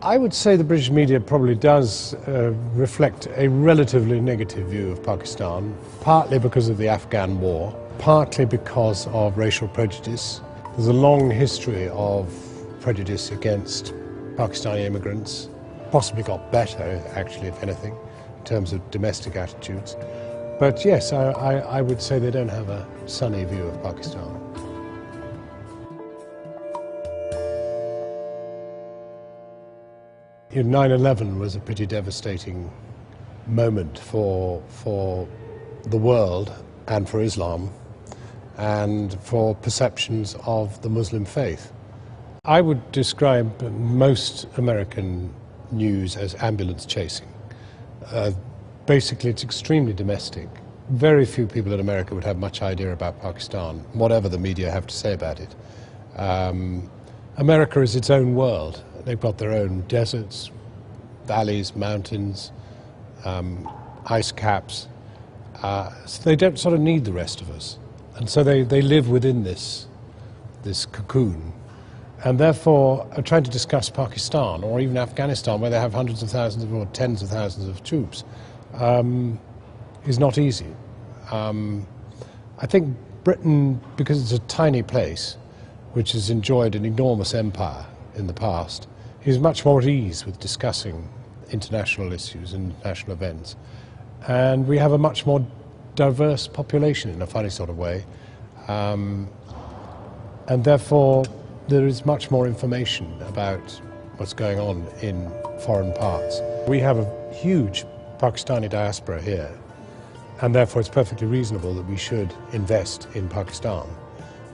I would say the British media probably does reflect a relatively negative view of Pakistan, partly because of the Afghan war, partly because of racial prejudice. There's a long history of prejudice against Pakistani immigrants, possibly got better, actually, if anything, in terms of domestic attitudes. But yes, I would say they don't have a sunny view of Pakistan. In 9/11 was a pretty devastating moment for the world and for Islam and for perceptions of the Muslim faith. I would describe most American news as ambulance chasing. Basically, it's extremely domestic. Very few people in America would have much idea about Pakistan, whatever the media have to say about it. America is its own world. They've got their own deserts, valleys, mountains, ice caps. So they don't sort of need the rest of us. And so they live within this cocoon. And therefore, trying to discuss Pakistan or even Afghanistan, where they have hundreds of thousands or tens of thousands of troops, is not easy. I think Britain, because it's a tiny place, which has enjoyed an enormous empire in the past, is much more at ease with discussing international issues and international events. And we have a much more diverse population in a funny sort of way. And therefore, there is much more information about what's going on in foreign parts. We have a huge Pakistani diaspora here, and therefore it's perfectly reasonable that we should invest in Pakistan.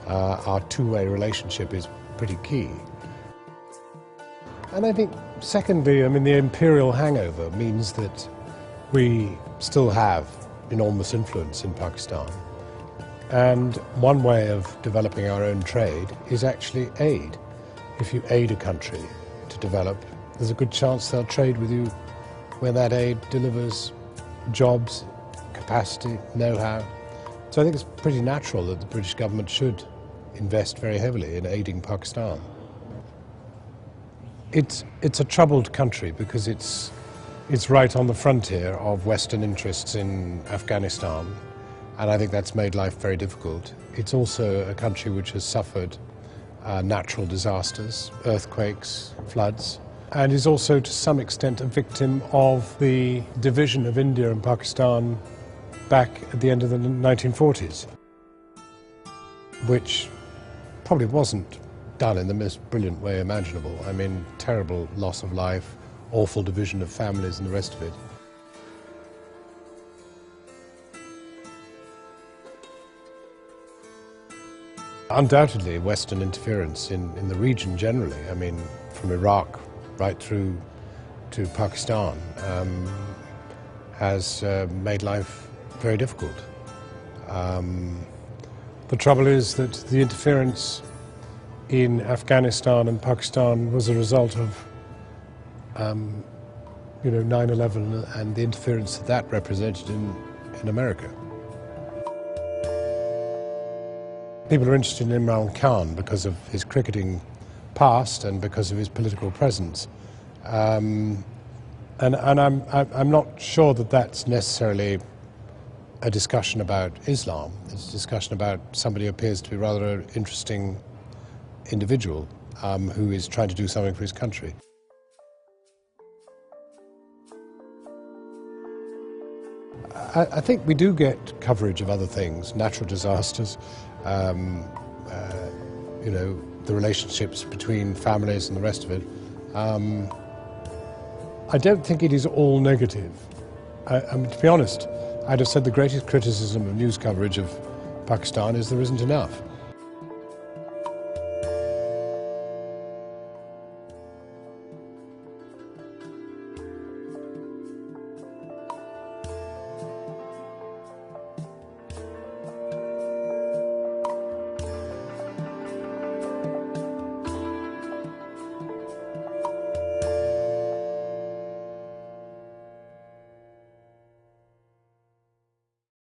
Our two-way relationship is pretty key. And I think, secondly, I mean, the imperial hangover means that we still have enormous influence in Pakistan. And one way of developing our own trade is actually aid. If you aid a country to develop, there's a good chance they'll trade with you when that aid delivers jobs, capacity, know-how. So I think it's pretty natural that the British government should invest very heavily in aiding Pakistan. It's a troubled country because it's right on the frontier of Western interests in Afghanistan, and I think that's made life very difficult. It's also a country which has suffered natural disasters, earthquakes, floods, and is also to some extent a victim of the division of India and Pakistan back at the end of the 1940s, which probably wasn't done in the most brilliant way imaginable. I mean, terrible loss of life, awful division of families and the rest of it. Undoubtedly, Western interference in the region generally, I mean, from Iraq right through to Pakistan, has made life very difficult. The trouble is that the interference in Afghanistan and Pakistan was a result of 9/11 and the interference that represented in America. People are interested in Imran Khan because of his cricketing past and because of his political presence. And I'm not sure that that's necessarily a discussion about Islam. It's a discussion about somebody who appears to be rather an interesting individual who is trying to do something for his country. I think we do get coverage of other things, natural disasters, the relationships between families and the rest of it. I don't think it is all negative. To be honest, I'd have said the greatest criticism of news coverage of Pakistan is there isn't enough.